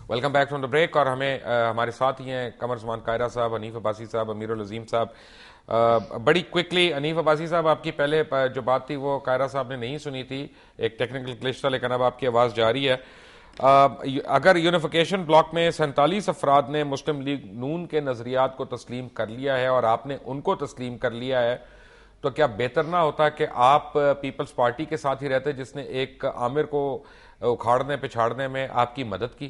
Welcome back from the break. اور ہمیں ہمارے ساتھ ہی ہیں قمر عثمان قاہرہ صاحب, حنیف عباسی صاحب, امیر العظیم صاحب. بڑی کوئکلی حنیف عباسی صاحب, آپ کی پہلے جو بات تھی وہ قاہرہ صاحب نے نہیں سنی تھی, ایک ٹیکنیکل گلچ تھا, لیکن اب آپ کی آواز جاری ہے. اگر یونیفیکیشن بلاک میں 47 افراد نے مسلم لیگ نون کے نظریات کو تسلیم کر لیا ہے اور آپ نے ان کو تسلیم کر لیا ہے, تو کیا بہتر نہ ہوتا کہ آپ پیپلز پارٹی کے ساتھ ہی رہتے جس نے ایک عامر کو اکھاڑنے پچھاڑنے میں آپ کی مدد کی؟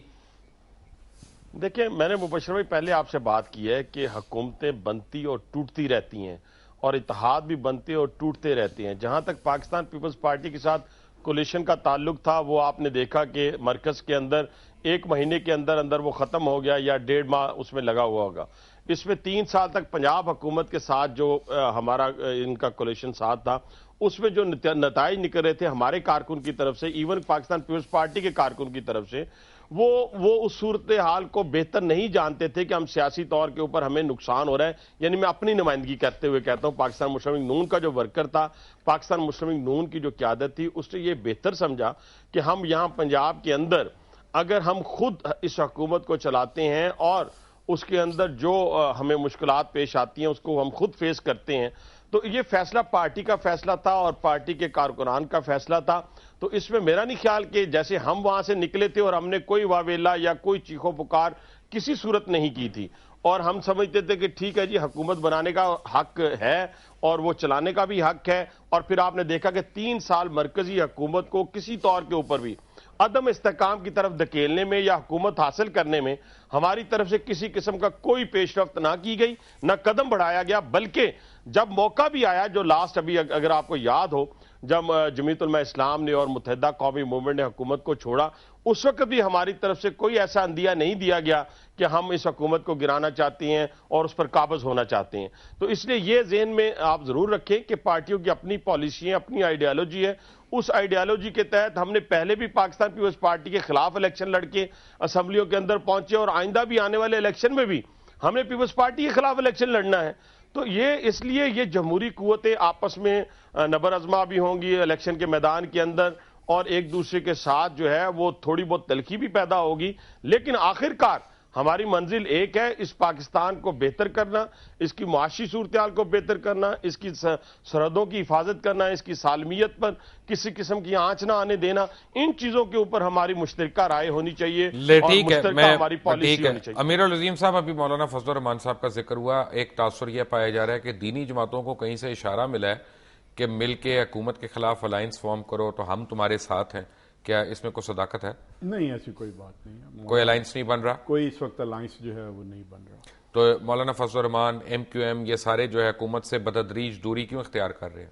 دیکھیں, میں نے مبشر بھائی پہلے آپ سے بات کی ہے کہ حکومتیں بنتی اور ٹوٹتی رہتی ہیں اور اتحاد بھی بنتے اور ٹوٹتے رہتے ہیں. جہاں تک پاکستان پیپلز پارٹی کے ساتھ کولیشن کا تعلق تھا, وہ آپ نے دیکھا کہ مرکز کے اندر 1 مہینے کے اندر اندر وہ ختم ہو گیا یا 1.5 ماہ اس میں لگا ہوا ہوگا. اس میں 3 سال تک پنجاب حکومت کے ساتھ جو ہمارا ان کا کولیشن ساتھ تھا, اس میں جو نتائج نکل رہے تھے ہمارے کارکن کی طرف سے, ایون پاکستان پیپلز پارٹی کے کارکن کی طرف سے, وہ اس صورتحال کو بہتر نہیں جانتے تھے کہ ہم سیاسی طور کے اوپر ہمیں نقصان ہو رہا ہے. یعنی میں اپنی نمائندگی کرتے ہوئے کہتا ہوں, پاکستان مسلم لیگ نون کا جو ورکر تھا, پاکستان مسلم لیگ نون کی جو قیادت تھی, اس نے یہ بہتر سمجھا کہ ہم یہاں پنجاب کے اندر اگر ہم خود اس حکومت کو چلاتے ہیں اور اس کے اندر جو ہمیں مشکلات پیش آتی ہیں اس کو ہم خود فیس کرتے ہیں, تو یہ فیصلہ پارٹی کا فیصلہ تھا اور پارٹی کے کارکنان کا فیصلہ تھا. تو اس میں میرا نہیں خیال کہ جیسے ہم وہاں سے نکلے تھے اور ہم نے کوئی واویلا یا کوئی چیخو پکار کسی صورت نہیں کی تھی, اور ہم سمجھتے تھے کہ ٹھیک ہے جی, حکومت بنانے کا حق ہے اور وہ چلانے کا بھی حق ہے. اور پھر آپ نے دیکھا کہ 3 سال مرکزی حکومت کو کسی طور کے اوپر بھی عدم استحکام کی طرف دھکیلنے میں یا حکومت حاصل کرنے میں ہماری طرف سے کسی قسم کا کوئی پیش رفت نہ کی گئی, نہ قدم بڑھایا گیا. بلکہ جب موقع بھی آیا, جو لاسٹ ابھی اگر آپ کو یاد ہو, جب جمعیت علماء اسلام نے اور متحدہ قومی موومنٹ نے حکومت کو چھوڑا, اس وقت بھی ہماری طرف سے کوئی ایسا اندیہ نہیں دیا گیا کہ ہم اس حکومت کو گرانا چاہتے ہیں اور اس پر قابض ہونا چاہتے ہیں. تو اس لیے یہ ذہن میں آپ ضرور رکھیں کہ پارٹیوں کی اپنی پالیسی ہے, اپنی آئیڈیالوجی ہے. اس آئیڈیالوجی کے تحت ہم نے پہلے بھی پاکستان پیپلز پارٹی کے خلاف الیکشن لڑ کے اسمبلیوں کے اندر پہنچے, اور آئندہ بھی آنے والے الیکشن میں بھی ہم نے پیپلز پارٹی کے خلاف الیکشن لڑنا ہے. تو یہ اس لیے یہ جمہوری قوتیں آپس میں نبر ازما بھی ہوں گی الیکشن کے میدان کے اندر, اور ایک دوسرے کے ساتھ جو ہے وہ تھوڑی بہت تلخی بھی پیدا ہوگی, لیکن آخرکار ہماری منزل ایک ہے, اس پاکستان کو بہتر کرنا, اس کی معاشی صورتحال کو بہتر کرنا, اس کی سرحدوں کی حفاظت کرنا, اس کی سالمیت پر کسی قسم کی آنچ نہ آنے دینا. ان چیزوں کے اوپر ہماری مشترکہ رائے ہونی چاہیے اور مشترکہ ہماری پالیسی ہونی چاہیے. امیر العظیم صاحب, ابھی مولانا فضل الرحمان صاحب کا ذکر ہوا, ایک تاثر یہ پایا جا رہا ہے کہ دینی جماعتوں کو کہیں سے اشارہ ملا ہے کہ مل کے حکومت کے خلاف الائنس فارم کرو تو ہم تمہارے ساتھ ہیں. کیا اس میں کوئی صداقت ہے؟ نہیں, ایسی کوئی بات نہیں ہے. کوئی الائنس نہیں بن رہا, کوئی اس وقت الائنس جو ہے وہ نہیں بن رہا. تو مولانا فضل الرحمان, ایم کیو ایم, یہ سارے جو ہے حکومت سے بتدریج دوری کیوں اختیار کر رہے ہیں؟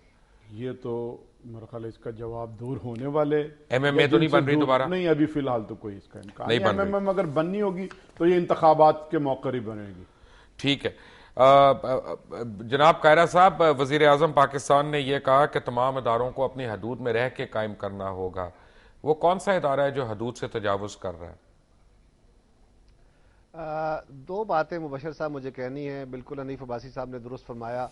یہ تو میرا خیال ہے اس کا جواب دور ہونے والے. ایم ایم اے تو نہیں بن رہی دوبارہ؟ نہیں, ابھی فی الحال تو کوئی اس کا امکان نہیں. ایم ایم اگر بننی ہوگی تو یہ انتخابات کے موقع ہی بنے گی. ٹھیک ہے. جناب قاہرہ صاحب, وزیر اعظم پاکستان نے یہ کہا کہ تمام اداروں کو اپنی حدود میں رہ کے قائم کرنا ہوگا. وہ کون سا ادارہ ہے جو حدود سے تجاوز کر رہا ہے؟ 2 باتیں مبشر صاحب مجھے کہنی ہے. بالکل حنیف عباسی صاحب نے درست فرمایا.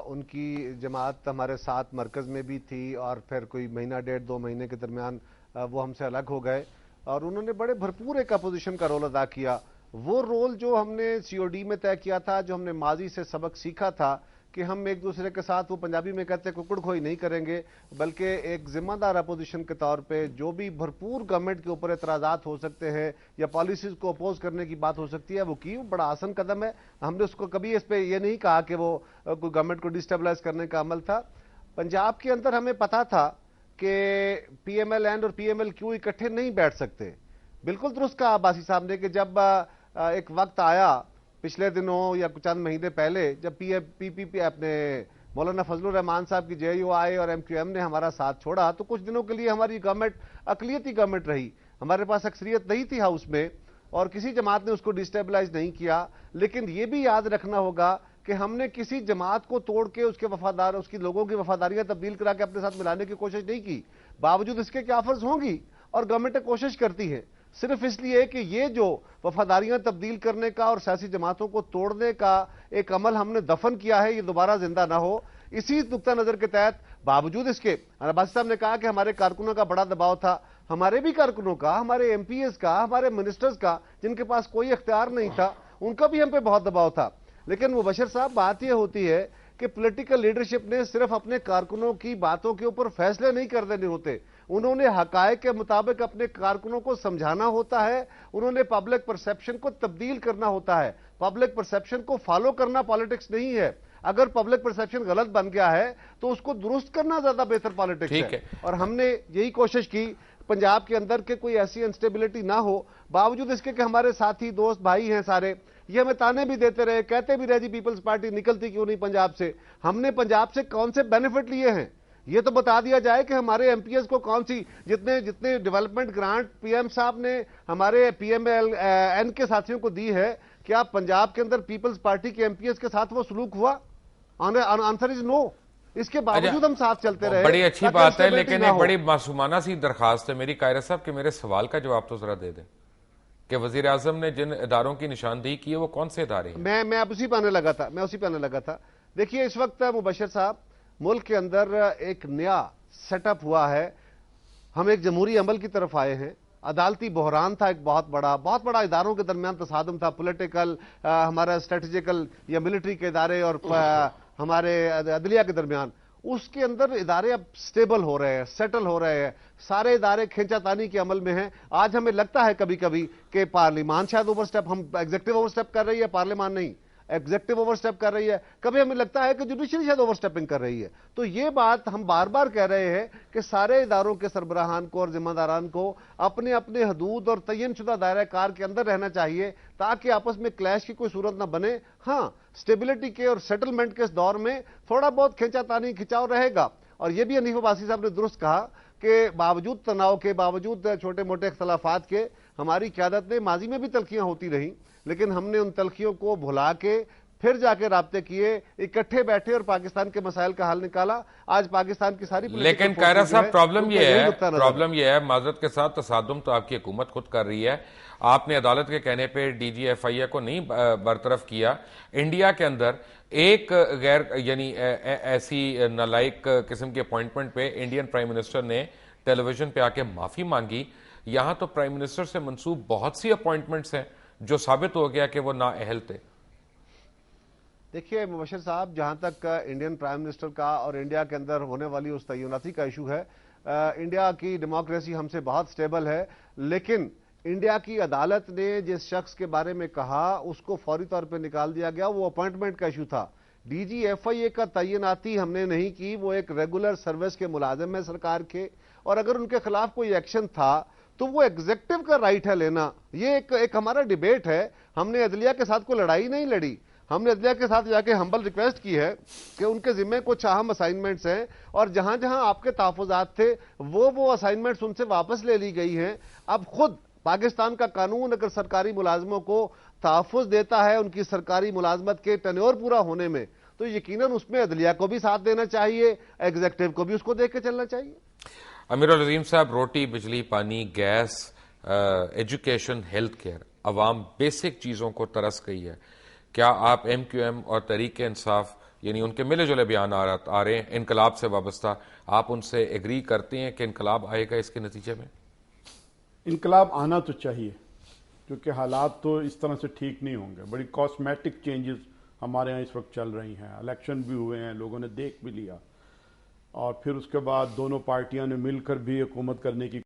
ان کی جماعت ہمارے ساتھ مرکز میں بھی تھی اور پھر کوئی مہینہ 1.5-2 مہینے کے درمیان وہ ہم سے الگ ہو گئے, اور انہوں نے بڑے بھرپور ایک اپوزیشن کا رول ادا کیا. وہ رول جو ہم نے سی او ڈی میں طے کیا تھا, جو ہم نے ماضی سے سبق سیکھا تھا کہ ہم ایک دوسرے کے ساتھ, وہ پنجابی میں کہتے ہیں, ککڑ کھوئی نہیں کریں گے, بلکہ ایک ذمہ دار اپوزیشن کے طور پہ جو بھی بھرپور گورنمنٹ کے اوپر اعتراضات ہو سکتے ہیں یا پالیسیز کو اپوز کرنے کی بات ہو سکتی ہے, وہ کی. بڑا آسان قدم ہے. ہم نے اس کو کبھی اس پہ یہ نہیں کہا کہ وہ کوئی گورنمنٹ کو ڈسٹیبلائز کرنے کا عمل تھا. پنجاب کے اندر ہمیں پتا تھا کہ پی ایم ایل اینڈ اور پی ایم ایل کیو اکٹھے نہیں بیٹھ سکتے. بالکل درست کہا عباسی صاحب نے کہ جب ایک وقت آیا پچھلے دنوں یا چند مہینے پہلے, جب پی پی اپنے مولانا فضل الرحمان صاحب کی جے یو آئی اور ایم کیو ایم نے ہمارا ساتھ چھوڑا, تو کچھ دنوں کے لیے ہماری گورنمنٹ اقلیتی گورنمنٹ رہی. ہمارے پاس اکثریت نہیں تھی ہاؤس میں, اور کسی جماعت نے اس کو ڈسٹیبلائز نہیں کیا. لیکن یہ بھی یاد رکھنا ہوگا کہ ہم نے کسی جماعت کو توڑ کے اس کے وفادار, اس کی لوگوں کی وفاداریاں تبدیل کرا کے اپنے ساتھ ملانے کی کوشش نہیں کی. باوجود اس کے کیا فرض ہوں گی, اور گورنمنٹ کوشش کرتی ہے صرف اس لیے کہ یہ جو وفاداریاں تبدیل کرنے کا اور سیاسی جماعتوں کو توڑنے کا ایک عمل ہم نے دفن کیا ہے, یہ دوبارہ زندہ نہ ہو. اسی نقطہ نظر کے تحت باوجود اس کے عباسی صاحب نے کہا کہ ہمارے کارکنوں کا بڑا دباؤ تھا, ہمارے بھی کارکنوں کا، ہمارے ایم پی ایز کا، ہمارے منسٹرز کا، جن کے پاس کوئی اختیار نہیں تھا، ان کا بھی ہم پہ بہت دباؤ تھا. لیکن مبشر صاحب بات یہ ہوتی ہے کہ پولیٹیکل لیڈرشپ نے صرف اپنے کارکنوں کی باتوں کے اوپر فیصلے نہیں کر دینے ہوتے، انہوں نے حقائق کے مطابق اپنے کارکنوں کو سمجھانا ہوتا ہے، انہوں نے پبلک پرسیپشن کو تبدیل کرنا ہوتا ہے. پبلک پرسیپشن کو فالو کرنا پالیٹکس نہیں ہے. اگر پبلک پرسیپشن غلط بن گیا ہے تو اس کو درست کرنا زیادہ بہتر پالیٹکس ہے. اور ہم نے یہی کوشش کی پنجاب کے اندر کہ کوئی ایسی انسٹیبلٹی نہ ہو، باوجود اس کے کہ ہمارے ساتھی دوست بھائی ہیں سارے، یہ ہمیں تانے بھی دیتے رہے، کہتے بھی رہے جی پیپلز پارٹی نکلتی کیوں نہیں پنجاب سے. ہم نے پنجاب سے کون سے بینیفٹ لیے ہیں یہ تو بتا دیا جائے کہ ہمارے ایم پی ایس کو کون سی جتنے ڈیولپمنٹ گرانٹ پی ایم صاحب نے ہمارے پی ایم ایل این کے ساتھیوں کو دی ہے. کیا پنجاب کے اندر پیپلز پارٹی کے ایم پی ایس کے ساتھ وہ سلوک ہوا؟ آنسر از نو. اس کے باوجود ہم ساتھ چلتے رہے. بڑی اچھی بات ہے، لیکن ایک بڑی معصومانہ سی درخواست ہے میری قاہرہ صاحب کہ میرے سوال کا جواب تو ذرا دے دیں کہ وزیر اعظم نے جن اداروں کی نشاندہی کی ہے وہ کون سے ادارے ہیں؟ میں اب اسی پہ آنے لگا تھا. دیکھیے اس وقت مبشر صاحب ملک کے اندر ایک نیا سیٹ اپ ہوا ہے. ہم ایک جمہوری عمل کی طرف آئے ہیں. عدالتی بحران تھا، ایک بہت بڑا اداروں کے درمیان تصادم تھا، پولیٹیکل، ہمارا اسٹریٹجیکل یا ملٹری کے ادارے اور ہمارے عدلیہ کے درمیان. اس کے اندر ادارے اب سٹیبل ہو رہے ہیں، سیٹل ہو رہے ہیں، سارے ادارے کھینچا تانی کے عمل میں ہیں. آج ہمیں لگتا ہے کبھی کبھی کہ پارلیمان شاید اوور سٹیپ، ہم ایگزیکٹو اوور سٹیپ کر رہی ہے، پارلیمان نہیں، ایگزیکٹو اوور سٹیپ کر رہی ہے. کبھی ہمیں لگتا ہے کہ جوڈیشری شاید اوور سٹیپنگ کر رہی ہے. تو یہ بات ہم بار بار کہہ رہے ہیں کہ سارے اداروں کے سربراہان کو اور ذمہ داران کو اپنے اپنے حدود اور تعین شدہ دائرہ کار کے اندر رہنا چاہیے تاکہ آپس میں کلیش کی کوئی صورت نہ بنے. ہاں، سٹیبلٹی کے اور سیٹلمنٹ کے اس دور میں تھوڑا بہت کھینچا تانی کھچاؤ رہے گا. اور یہ بھی حنیف عباسی صاحب نے درست کہا کہ باوجود تناؤ کے، باوجود چھوٹے موٹے اختلافات کے، ہماری قیادت نے ماضی میں بھی تلخیاں ہوتی رہیں، لیکن ہم نے ان تلخیوں کو بھلا کے پھر جا کے رابطے کیے، اکٹھے بیٹھے اور پاکستان کے مسائل کا حل نکالا. آج پاکستان کی ساری لیکن قاہرہ صاحب پرابلم یہ ہے معذرت کے ساتھ تصادم تو آپ کی حکومت خود کر رہی ہے. آپ نے عدالت کے کہنے پہ ڈی جی ایف آئی اے کو نہیں برطرف کیا. انڈیا کے اندر ایک غیر یعنی ایسی نالائق قسم کی اپوائنٹمنٹ پہ انڈین پرائم منسٹر نے ٹیلی ویژن پہ آ کے معافی مانگی. یہاں تو پرائم منسٹر سے منسوب بہت سی اپوائنٹمنٹس ہیں جو ثابت ہو گیا کہ وہ نااہل تھے. دیکھیے مبشر صاحب، جہاں تک انڈین پرائم منسٹر کا اور انڈیا کے اندر ہونے والی اس تعیناتی کا ایشو ہے، انڈیا کی ڈیموکریسی ہم سے بہت سٹیبل ہے، لیکن انڈیا کی عدالت نے جس شخص کے بارے میں کہا اس کو فوری طور پہ نکال دیا گیا. وہ اپوائنٹمنٹ کا ایشو تھا. ڈی جی ایف آئی اے کا تعیناتی ہم نے نہیں کی. وہ ایک ریگولر سروس کے ملازم ہیں سرکار کے، اور اگر ان کے خلاف کوئی ایکشن تھا تو وہ ایگزیکٹو کا رائٹ ہے لینا. یہ ایک ہمارا ڈیبیٹ ہے. ہم نے عدلیہ کے ساتھ کوئی لڑائی نہیں لڑی. ہم نے عدلیہ کے ساتھ جا کے ہمبل ریکویسٹ کی ہے کہ ان کے ذمہ کچھ اہم اسائنمنٹس ہیں اور جہاں جہاں آپ کے تحفظات تھے وہ اسائنمنٹس ان سے واپس لے لی گئی ہیں. اب خود پاکستان کا قانون اگر سرکاری ملازموں کو تحفظ دیتا ہے ان کی سرکاری ملازمت کے ٹینیور پورا ہونے میں، تو یقیناً اس میں عدلیہ کو بھی ساتھ دینا چاہیے، ایگزیکٹو کو بھی اس کو دیکھ کے چلنا چاہیے. امیر العظیم صاحب، روٹی، بجلی، پانی، گیس، ایجوکیشن، ہیلتھ کیئر، عوام بیسک چیزوں کو ترس گئی ہے. کیا آپ ایم کیو ایم اور تحریک انصاف یعنی ان کے ملے جلے بیان آ رہے ہیں انقلاب سے وابستہ، آپ ان سے ایگری کرتے ہیں کہ انقلاب آئے گا اس کے نتیجے میں؟ انقلاب آنا تو چاہیے کیونکہ حالات تو اس طرح سے ٹھیک نہیں ہوں گے. بڑی کاسمیٹک چینجز ہمارے ہاں اس وقت چل رہی ہیں. الیکشن بھی ہوئے ہیں، لوگوں نے دیکھ بھی لیا، اور پھر اس کے بعد دونوں پارٹیاں نے مل کر بھی حکومت کرنے کی